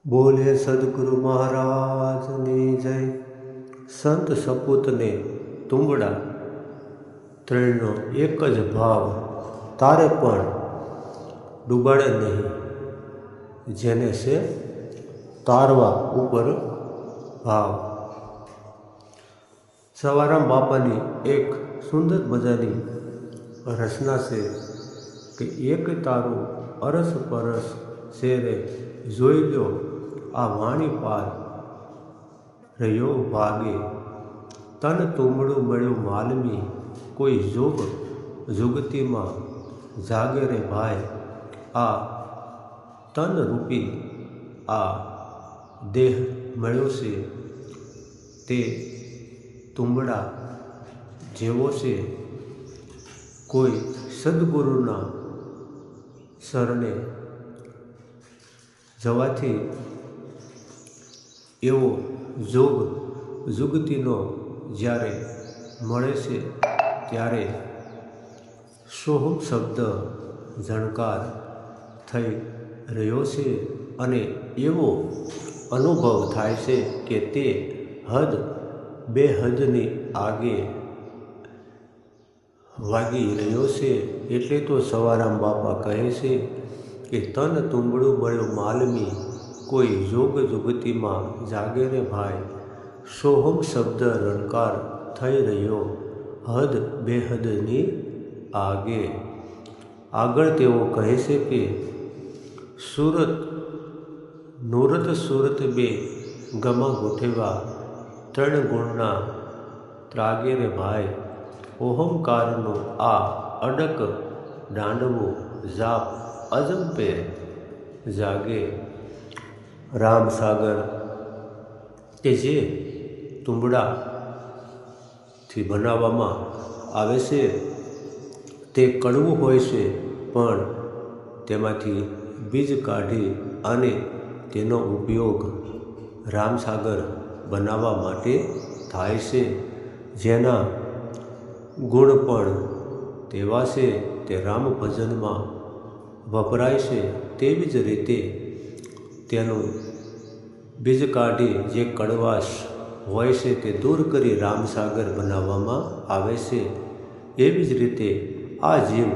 બોલે સદગુરુ મહારાજની જય। સંત સપૂતને તુંબડા ત્રણનો એક જ ભાવ, તારે પણ ડૂબાડે નહીં, જેને છે તારવા ઉપર ભાવ। સવારામ બાપાની એક સુંદર મજાની રચના છે કે એક તારું અરસ પરસ શેરે જોઈ લો આ વાણી પાર રહ્યો ભાગે। તન તુંબડું મળ્યું માલમી, કોઈ જોગ જુગતીમાં જાગે રે ભાઈ। આ તન રૂપી આ દેહ મળ્યો છે તે તુંબડા જેવો છે। કોઈ સદગુરુના શરણે જવાથી એવો જોગ જુગતીનો જ્યારે મળે છે ત્યારે સોહમ શબ્દ ઝણકાર થઈ રહ્યો છે અને એવો અનુભવ થાય છે કે તે હદ બેહદની આગે વાગી રહ્યો છે। એટલે તો સવારામ બાપા કહે છે કે તન તુંબડું મળ્યું માલમી, કોઈ જોગ જુગતીમાં જાગે રે ભાઈ। સોહમ શબ્દ રણકાર થઈ રહ્યો હદ બેહદની આગે। આગળ તેઓ કહે છે કે સુરત નુરત સુરત બે ગમા ગોઠેવા, ત્રણ ગુણના ત્રાગે રે ભાઈ। ઓહંકારનો આ અડક દાંડવો જાપ અજંપે જાગે। રામસાગર કે જે તુંબડાથી બનાવવામાં આવે છે તે કડવું હોય છે, પણ તેમાંથી બીજ કાઢી અને તેનો ઉપયોગ રામસાગર બનાવવા માટે થાય છે, જેના ગુણ પણ તેવા છે તે રામ ભજનમાં વપરાય છે। તેવી જ રીતે તેનું બીજ કાઢી જે કડવાશ હોય છે તે દૂર કરી રામસાગર બનાવવામાં આવે છે। એવી જ રીતે આ જીવ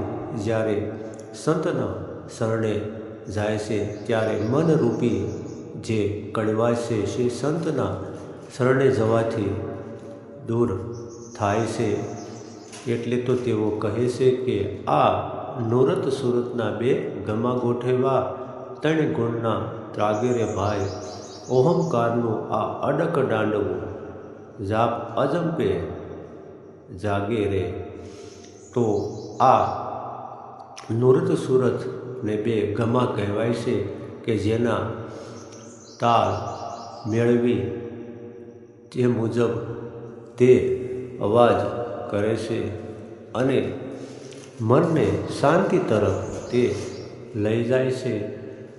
જ્યારે સંતના શરણે જાય છે ત્યારે મનરૂપી જે કડવાશ છે તે સંતના શરણે જવાથી દૂર થાય છે। એટલે તો તેઓ કહે છે કે આ નુરત સુરતના બે ગમા ગોઠેવા, ત્રણ ગુણના ત્રાગે રે ભાઈ। ઓહંકારનું આ અડક દાંડવું જાપ અજંપે જાગે રે। તો આ નુરત સુરત ને બે ગમા કહેવાય છે કે જેના તાલ મેળવી તે મુજબ તે અવાજ કરે છે અને મનને શાંતિ તરફ તે લઈ જાય છે।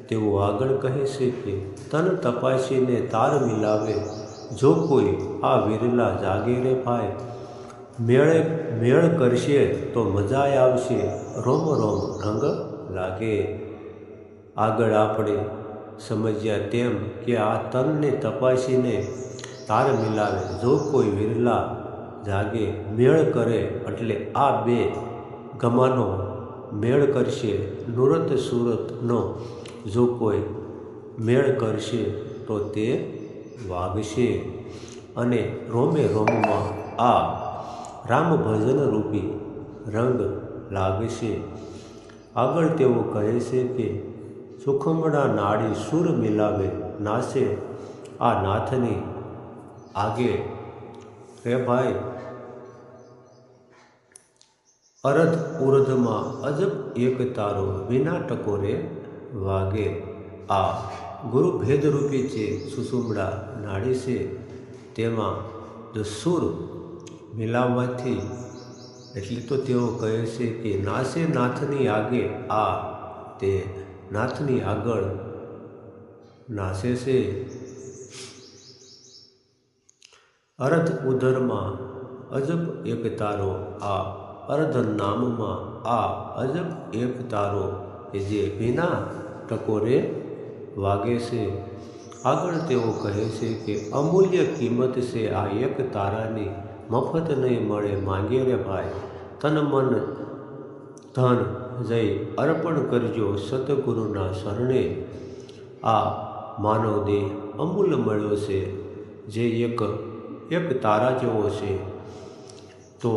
તેઓ આગળ કહે છે કે તન તપાસીને તાર મિલાવે, જો કોઈ આ વિરલા જાગે રે ભાઈ। મેળ કરશે તો મજા આવશે, રોમ રોમ રંગ લાગે। આગળ આપણે સમજ્યા તેમ કે આ તનને તપાસીને તાર મિલાવે, જો કોઈ વિરલા જાગે, મેળ કરે એટલે આ બે ગમાનો મેળ કરશે। નુરત સુરતનો જો કોઈ મેળ કરશે તો તે વાગશે અને રોમે રોમમાં આ રામ ભજન રૂપી રંગ લાગશે। આગળ તેઓ કહે છે કે સુખમણા નાડી સુર મિલાવે, નાશે આ નાથની આગે રે ભાઈ। અરધ ઉર્ધમાં અજબ એક તારો, વિના ટકોરે વાગે। આ ગુરુ ભેદરૂપી જે સુષુમ્ના નાડી છે તેમાં જો સુર મિલાવવાથી, એટલે તો તેઓ કહે છે કે નાશે નાથની આગે, આ તે નાથની આગળ નાશે છે। અર્ધ ઉદરમાં અજબ એક તારો, આ અર્ધ નામમાં આ અજબ એક તારો કે જે વિના ટકોરે વાગે છે। આગળ તેઓ કહે છે કે અમૂલ્ય કિંમત છે આ એક તારાની, મફત નહીં મળે માંગે રે ભાઈ. તન મન ધન જઈ અર્પણ કરજો સતગુરુના શરણે. આ માનવ દેહ અમૂલ્ય મળ્યો છે, જે એક તારા જેવો છે. તો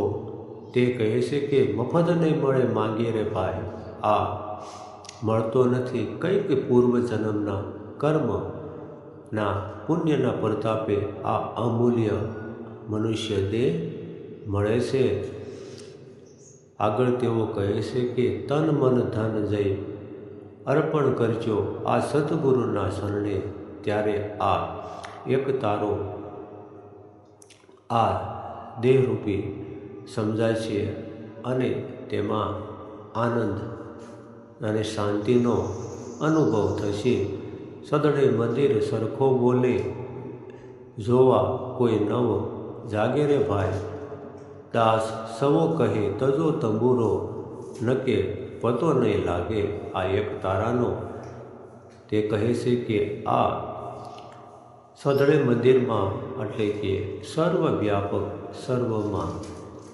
તે કહે છે કે મફત નહીં મળે માંગીએ રે ભાઈ. આ મળતો નથી, કંઈક પૂર્વજન્મના કર્મના પુણ્યના પ્રતાપે આ અમૂલ્ય મનુષ્ય દેહ મળે છે. આગળ તેઓ કહે છે કે તન મન ધન જઈ અર્પણ કરજો આ સદગુરુના શરણે. ત્યારે આ એક તારો આ દેહરૂપી સમજાય છે અને તેમાં આનંદ અને શાંતિનો અનુભવ થશે. સદડે મંદિર સરખો બોલે, જોવા કોઈ નવ જાગે રે ભાઈ. દાસ સવો કહે તજો તંબુરો, નકે પતો નહીં લાગે આ એક તારાનો. તે કહે છે કે આ સદડે મંદિરમાં એટલે કે સર્વવ્યાપક સર્વમાં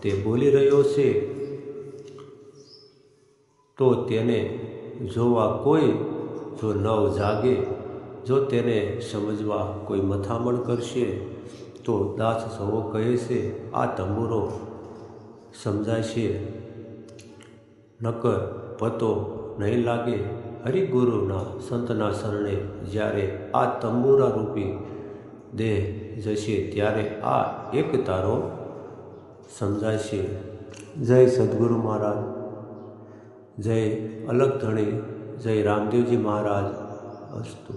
તે બોલી રહ્યો છે. તો તેને જોવા કોઈ જો નવ જાગે, જો તેને સમજવા કોઈ મથામણ કરશે, તો દાસ સવો કહે છે આ તંબુરો સમજાય છે, નકર પતો નહીં લાગે. હરિગુરુના સંતના શરણે જ્યારે આ તંબુરા રૂપી દેહ જશે, ત્યારે આ એક તારો સમજાય છે. જય સદગુરુ મહારાજ, જય અલગ ધણી, જય રામદેવજી મહારાજ. અસ્તુ.